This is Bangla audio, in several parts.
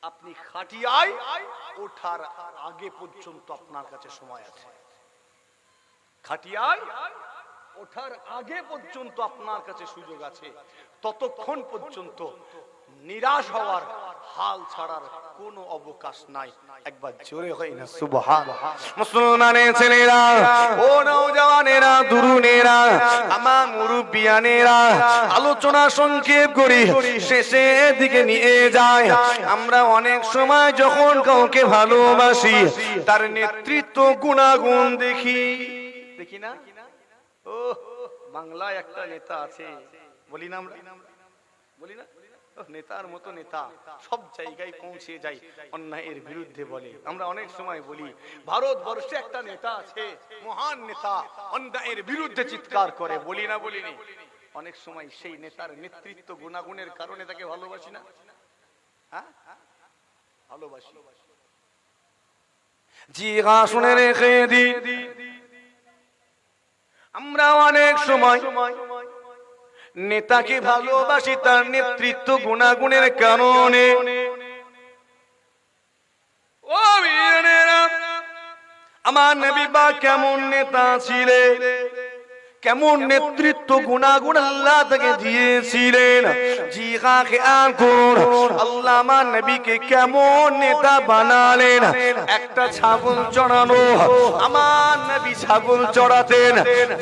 আপনি খাটিয়ায় ওঠার আগে পর্যন্ত আপনার কাছে সময় আছে। খাটিয়ায় ওঠার আগে পর্যন্ত আপনার কাছে সুযোগ আছে। ততক্ষণ পর্যন্ত নিরাশ হওয়ার, হাল ছাড়ার কোনো অবকাশ নাই। একবার জোরে হয় না সুবহানাল্লাহ। মুসলমানের ছেলেরা, ও নওজওয়ানেরা, তরুণেরা, আমার মুরব্বিয়ানেরা, আলোচনা সংক্ষেপ করি, শেষের দিকে নিয়ে যায়। আমরা অনেক সময় যখন কাউকে ভালোবাসি, তার নেতৃত্ব গুণাগুণ দেখি না? ও বাংলায় একটা নেতা আছে, বলি না আমরা, বলি না? নেতার মতো নেতা সব জায়গায় পৌঁছে যায়, অন্যায়ের বিরুদ্ধে বলে। আমরা অনেক সময় বলি ভারতবর্ষে একটা নেতা আছে, মহান নেতা, অন্যায়ের বিরুদ্ধে চিৎকার করে, বলি না? বলিনি? অনেক সময় সেই নেতার নেতৃত্ব গুণাগুণের কারণে তাকে ভালোবাসি না? হ্যাঁ, ভালোবাসি। জি হ্যাঁ, শুনে রেখে দি, আমরা অনেক সময় নেতাকে ভালোবাসি তার নেতৃত্ব গুণাগুণের কারণে। ও বীরেরা, আমার নবী বা কেমন নেতা ছিলেন, কেমন নেতৃত্ব গুণাগুণ আল্লাহ তাকে দিয়েছিলেন। জি হ্যাঁ, খেয়াল করুন, আল্লাহ আমার নবীকে কেমন নেতা বানালেন। একটা ছাগল চড়ানো, আমার নবী ছাগল চড়াতেন।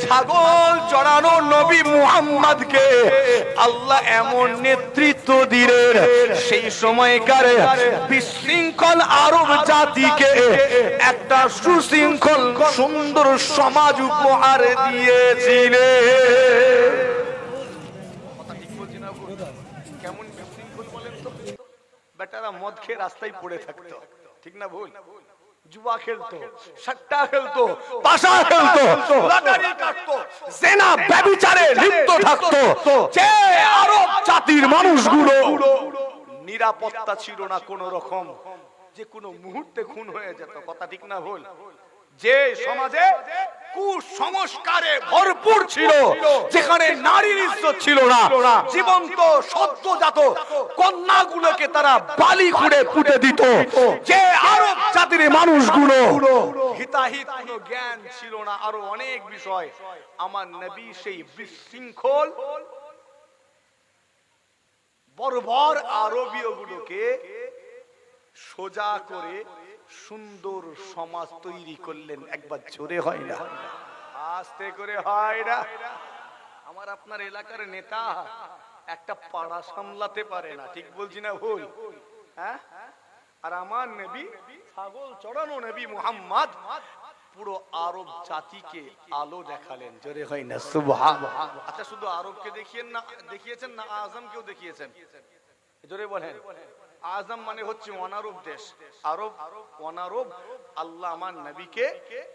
ছাগল চড়ানো নবী মুহাম্মদকে আল্লাহ এমন নেতৃত্ব দিলেন, সেই সময়কার বিশৃঙ্খল আরব জাতিকে একটা সুশৃঙ্খল সুন্দর সমাজ উপহার দিয়েছে। কেমন বিশৃঙ্খল বলেন তো? বেটারা মদ খেয়ে রাস্তায় পড়ে থাকতো, ঠিক না ভুল? জুয়া খেলতো, সাট্টা খেলতো, পাশা খেলতো, লটারি কাটতো, জেনা ব্যভিচারে লিপ্ত থাকতো। যে আরব জাতির মানুষগুলো নিরাপত্তা ছিল না কোন রকম, যে কোনো মুহূর্তে খুন হয়ে যেত, কথা ঠিক না ভুল? যে সমাজে কুসংস্কারে ভরপুর ছিল, যেখানে নারীর ইজ্জত ছিল না, জীবন্ত সদ্যজাত কন্যাগুলোকে তারা বালি খুঁড়ে পুঁতে দিত, যে আরব জাতির মানুষগুলো হিতাহিত কোনো জ্ঞান ছিল না, আরো অনেক বিষয়, আমার নবী সেই বিশৃঙ্খল বর্বর আরবীয় গুলোকে সোজা করে সুন্দর সমাজ তৈরি করলেন। একবার জোরে হয় না, আস্তে করে হয় না? আমার আপনার এলাকার নেতা একটা পাড়া সামলাতে পারে না, ঠিক বলছি না ভুল? হ্যাঁ, আর আমার নবী ছাগল চড়ানো নবী মুহাম্মদ পুরো আরব জাতিকে আলো দেখালেন। জোরে হয় না সুবহানাল্লাহ। আচ্ছা, শুধু আরবকে দেখিয়েছেন না আজমকেও দেখিয়েছেন? জোরে বলেন। আজম মানে হচ্ছে অনারব দেশ, আরব অনারব। আল্লাহ আমার নবীকে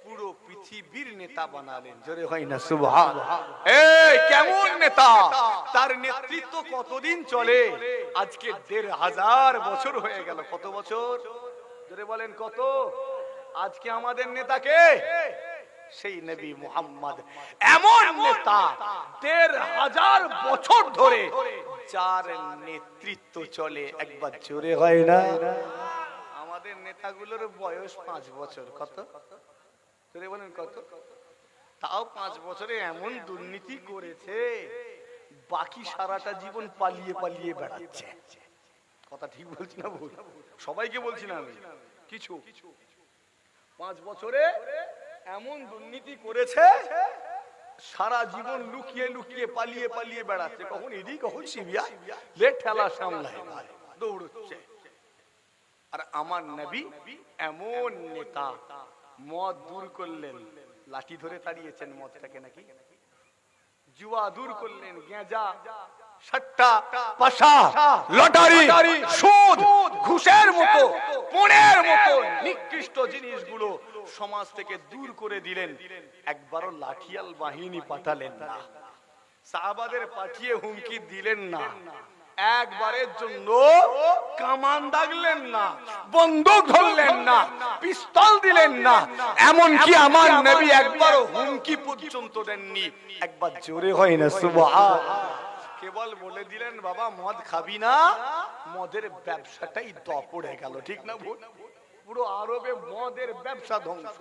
পুরো পৃথিবীর নেতা বানালেন। জোরে হয় না সুবহানাল্লাহ। এই কেমন নেতা, তার নেতৃত্ব কতদিন চলে? আজকে ১৫০০ বছর হয়ে গেল। কত বছর? জোরে বলেন কত? আজকে আমাদের নেতাকে সেই নবী মুহাম্মদ, এমন নেতা ১৫০০ বছর ধরে যার নেতৃত্ব চলে। একবার জোরে হয় না? আমাদের নেতাগুলোর বয়স ৫ বছর। কত? জোরে বলেন কত? তাও ৫ বছরে এমন দুর্নীতি করেছে, বাকি সারাটা জীবন পালিয়ে পালিয়ে বেড়াচ্ছে। কথা ঠিক বলছি না ভুল? সবাইকে বলছি না আমি, কিছু ৫ বছরে এমন দুর্নীতি করেছে, সারা জীবন লুকিয়ে লুকিয়ে পালিয়ে পালিয়ে বেড়াচ্ছে, কখন ইডি কখন সিবিআই, লে ঠেলা সামলায় দৌড়চ্ছে। আর আমার নবী এমন নেতা, মদ দূর করলেন, লাঠি ধরে তাড়িয়েছেন মদটাকে নাকি? জুয়া দূর করলেন, গেঁজা, সাট্টা, পাশা, লটারি, সুদ, ঘুষের মতো, পণের মতো নিকৃষ্ট জিনিসগুলো সমাজ থেকে দূর করে দিলেন। একবারও লাঠিয়াল বাহিনী পাঠালেন না, সাহাবাদের পাঠিয়ে হুমকি দিলেন না, একবারের জন্য কামান দাগলেন না, বন্দুক ধরলেন না, পিস্তল দিলেন না, এমনকি আমার নবী একবারও হুমকি পর্যন্ত দেননি। একবার জোরে হয় না সুবহানাল্লাহ। কেবল বলে দিলেন বাবা মদ খাবি না, মদের ব্যবসাটাই দ পড়ে গেল, ঠিক না ভুল? পুরো আরবে মদের ব্যবসা ধ্বংস।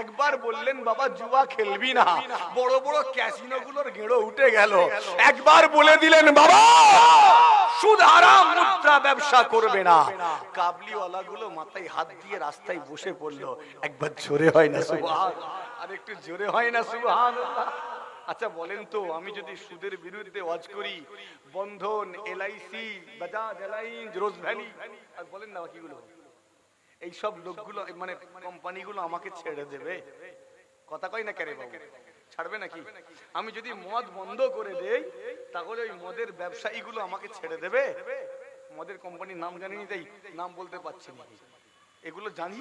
একবার বললেন বাবা জুয়া খেলবি না, বড় বড় ক্যাসিনো গুলোর গেঁড়ো উঠে গেল। একবার বলে দিলেন বাবা সুদ হারাম মুদ্রা ব্যবসা করবে না, কাবলিওয়ালা গুলো মাথায় হাত দিয়ে রাস্তায় বসে পড়লো। একবার জোরে হয় না সুবহানাল্লাহ? আর একটু জোরে হয় না সুবহানাল্লাহ? আচ্ছা বলেন তো, আমি যদি সুদের বিরুদ্ধে ওয়াজ করি, বন্ধন, এলআইসি, বাজাজ এলায়েন্স, রোজ ভ্যালি, আর বলেন না বাকিগুলো, এই সব লোকগুলো মানে কোম্পানিগুলো আমাকে ছেড়ে দেবে? কথা কই না কেরে বাবু, ছাড়বে নাকি? আমি যদি মদ বন্ধ করে দেই, তাহলে ওই মদের ব্যবসায়ীগুলো আমাকে ছেড়ে দেবে? মদের কোম্পানির নাম জানি না, তাই নাম বলতে পারছি না। এগুলো জানি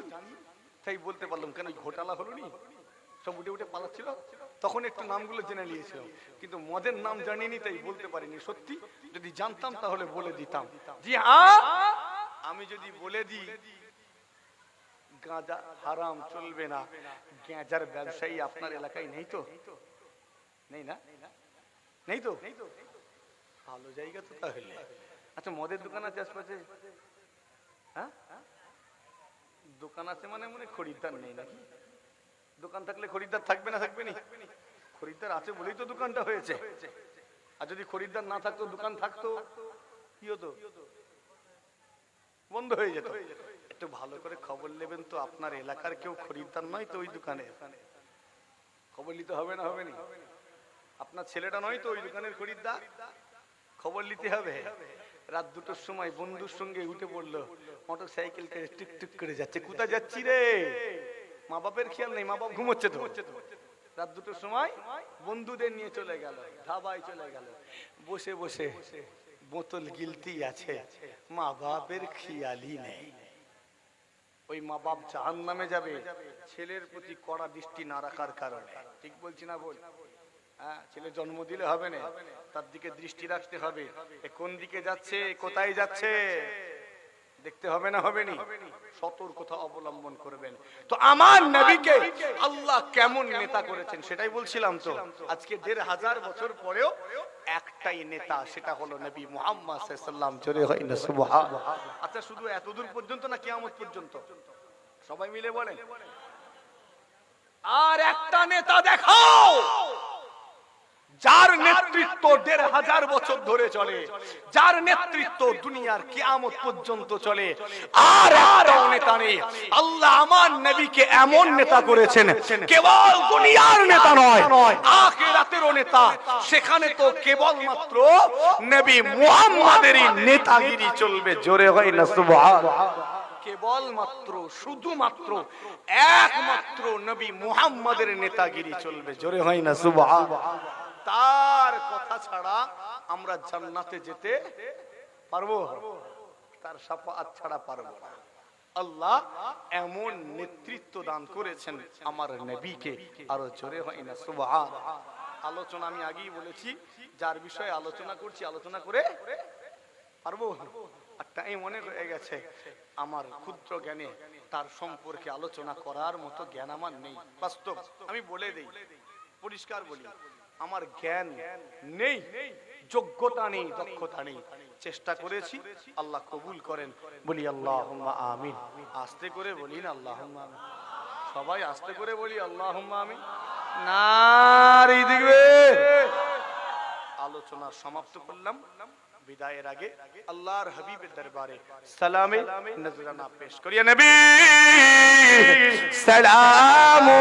তাই বলতে পারলাম, কেন ঘোটালা হলো নি, সব উঠে উঠে পালাচ্ছিল, তখন একটু নামগুলো জেনে নিয়েছিলাম, কিন্তু মদের নাম জানিনি তাই বলতে পারিনি। সত্যি যদি জানতাম তাহলে বলে দিতাম। জি হ্যাঁ, আমি যদি বলে দিই গাঁজা হারাম, চলবে না, গাঁজার ব্যবসায়ী আপনার এলাকায় নেই তো? নেই না? নেই তো? ভালো জায়গা তো তাহলে। আচ্ছা মদের দোকান আছে আশপাশে? হ্যাঁ, দোকান আছে মানে মনে খরিদ্দার নেই নাকি? দোকান থাকলে খরিদ্দার থাকবে না, থাকবে না? খরিদ্দার আছে বলেই তো দোকানটা হয়েছে। আর যদি খরিদ্দার না থাকতো, দোকান থাকতো, কি হতো? বন্ধ হয়ে যেত। একটু ভালো করে খবর নেবেন তো, আপনার এলাকার কেউ খরিদ্দার নয় তো ওই দোকানে? খবর নিতে হবে না? হবে না? আপনার ছেলেটা নয় তো ওই দোকানের খরিদ্দার? খবর নিতে হবে। রাত 2টোর সময় বন্ধুর সঙ্গে উঠে পড়লো, মোটর সাইকেল করে টুক করে যাচ্ছে। কোথায় যাচ্ছি রে? মা বাপের খেয়াল নেই, মা বাপ ঘুমোচ্ছে তো। রাত 2টোর সময় বন্ধুদের নিয়ে চলে গেল, ধাবায় চলে গেল, বসে বসে বোতল গিলতি আছে, মা বাপের খেয়ালই নেই। ওই মা বাপ জাহান্নামে যাবে ছেলের প্রতি কড়া দৃষ্টি না রাখার কারণে। ঠিক বলছি না বল? হ্যাঁ, ছেলে জন্ম দিলে হবে না, তার দিকে দৃষ্টি রাখতে হবে। কোন দিকে যাচ্ছে, কোথায় যাচ্ছে দেখতে হবে না? হবে না? সতর্কতা অবলম্বন করবেন। তো আমার নবীকে আল্লাহ কেমন নেতা করেছেন সেটাই বলছিলাম। তো আজকে 1500 বছর পরেও একটাই নেতা, সেটা হলো নবী মুহাম্মদ সাল্লাল্লাহু আলাইহি ওয়াসাল্লাম। জোরে হয় না সুবহানাল্লাহ? আচ্ছা শুধু এতদূর পর্যন্ত না, কিয়ামত পর্যন্ত? সবাই মিলে বলেন। আর একটা নেতা দেখাও যার নেতৃত্ব 1500 বছর ধরে চলে, যার নেতৃত্ব দুনিয়ার কিয়ামত পর্যন্ত চলে। আর একটাও নেতা নেই। আল্লাহ আমার নবীকে এমন নেতা করেছেন, কেবল দুনিয়ার নেতা নয়, আখিরাতেরও নেতা। সেখানে তো কেবলমাত্র নবী মুহাম্মাদেরই নেতাগিরি চলবে। জোরে হয় না সুবহানাল্লাহ? কেবলমাত্র, শুধুমাত্র, একমাত্র নবী মুহাম্মাদের নেতাগিরি চলবে। জোরে হয় না সুবহানাল্লাহ? তার কথা ছাড়া আমরা জান্নাতে যেতে পারবো? তার শাফাআত ছাড়া পারবো না। আল্লাহ এমন নেতৃত্ব দান করেছেন আমার নবীকে। আরো জোরে হয় না সুবহানাল্লাহ? আলোচনা আমি আগেই বলেছি, যার বিষয়ে আলোচনা করছি, আলোচনা করে পারবো? আর টাইম অনেক হয়ে গেছে। আমার ক্ষুদ্র জ্ঞানে তার সম্পর্কে আলোচনা করার মতো জ্ঞান আমার নেই। বাস্তব আমি বলে দেই, পরিষ্কার বলি, আমার জ্ঞান নেই, যোগ্যতা নেই, দক্ষতা নেই। চেষ্টা করেছি, আল্লাহ কবুল করেন। বলি আল্লাহুম্মা আমিন। আস্তে করে বলি না আল্লাহুম্মা আমিন? সবাই আস্তে করে বলি আল্লাহুম্মা আমিন। নারী দিবে। আলোচনা সমাপ্ত করলাম। বিদায়ের আগে আল্লাহর হাবিবের দরবারে সালামে নজরানা পেশ করিয়া নবী সালামু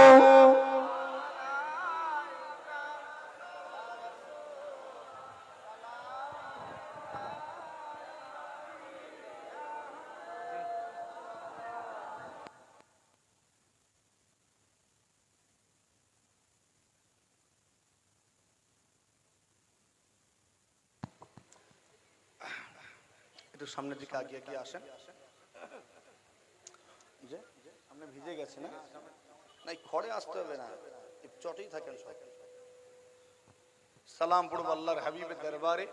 একটু সামনের দিকে আগিয়ে গিয়ে আসেন। যে আপনি ভিজে গেছে না, নাই খড়ে আসতে হবে না, চটেই থাকেন সব। সালাম পড়ব আল্লাহর হাবিবের দরবারে,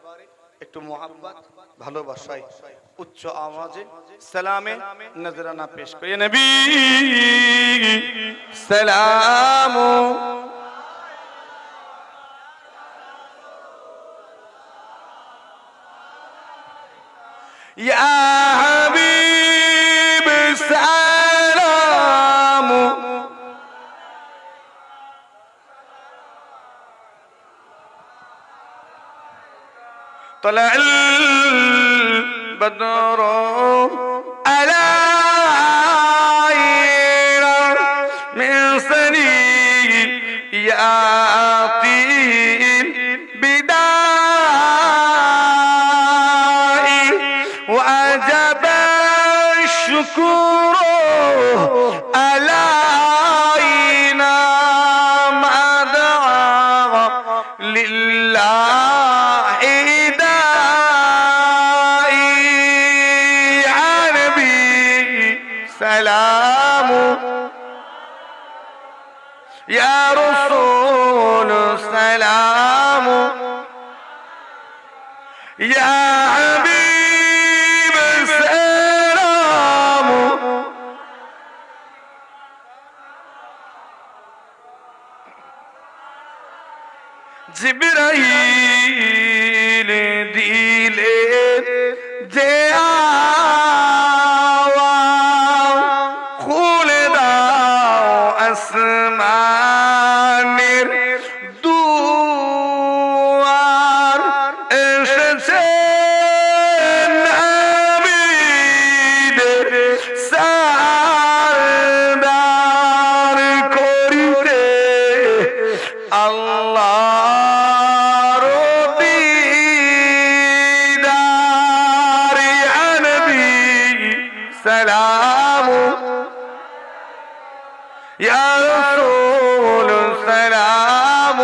একটু মোহাব্বত ভালোবাসায় উচ্চ আওয়াজে সালামে নজরানা পেশ করি। নবী সালামু طلع البدر علينا من ثنيات البداء وأجب الشكر علينا ما دعا لله داعي يا نبي سلام يا رسول سلام يا حبيب سلام জিবরাইল দিলে যে আওয়াজ খুলে দাও আসমানের দুয়ার এসেছে নবীদের সারদার করিতে আল্লাহর দিদার ইয়া নবী সালাম ইয়া রাসূল সালাম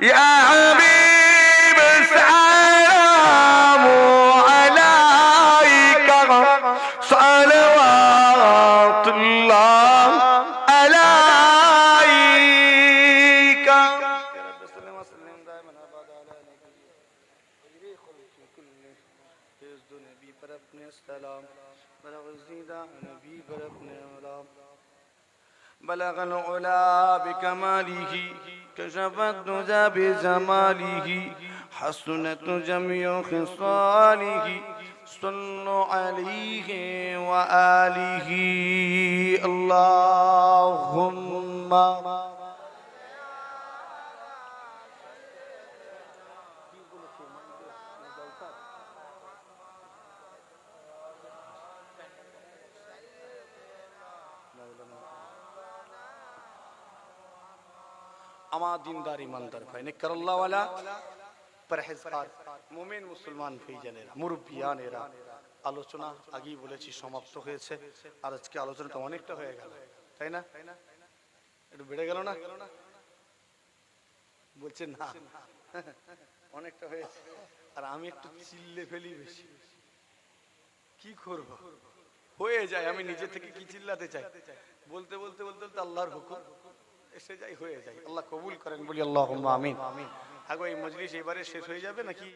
ইয়া হাবিব সালাম আলাইকা সালাওয়াতুল্লাহ আলাইকা ইয়া রাব্বি সাল্লাম ওয়াসাল্লাম দাইমান আবাদা আলা নবী خير خلق كله يزد نبي پر اپنے سلام بلغ زیدہ نبی پر اپنے علام بلغ العلا بكماله كشف الدجى بجماله حسنت جميع خصاله صلوا عليه وآله اللهم আমার দিনদার ইমানদার ভাই নেককার আল্লাহওয়ালা পরহেজগার মুমিন মুসলমান ভাইজানেরা মুরব্বিয়ানেরা আলোচনা আগেই বলেছি সমাপ্ত হয়েছে আর আজকে আলোচনাটা অনেকটা হয়ে গেল তাই না একটু বেড়ে গেল না বলছেন না অনেকটা হয়েছে আর আমি একটু চিল্লে ফেলি বেশি কি করব হয়ে যায় আমি নিজে থেকে কি চিল্লাতে চাই বলতে বলতে বলতে বলতে আল্লাহর হুকুম এসে যাই হয়ে যায় আল্লাহ কবুল করেন বলি আল্লাহুম্মা আমিন। আগো এই মজলিস এবারে শেষ হয়ে যাবে নাকি?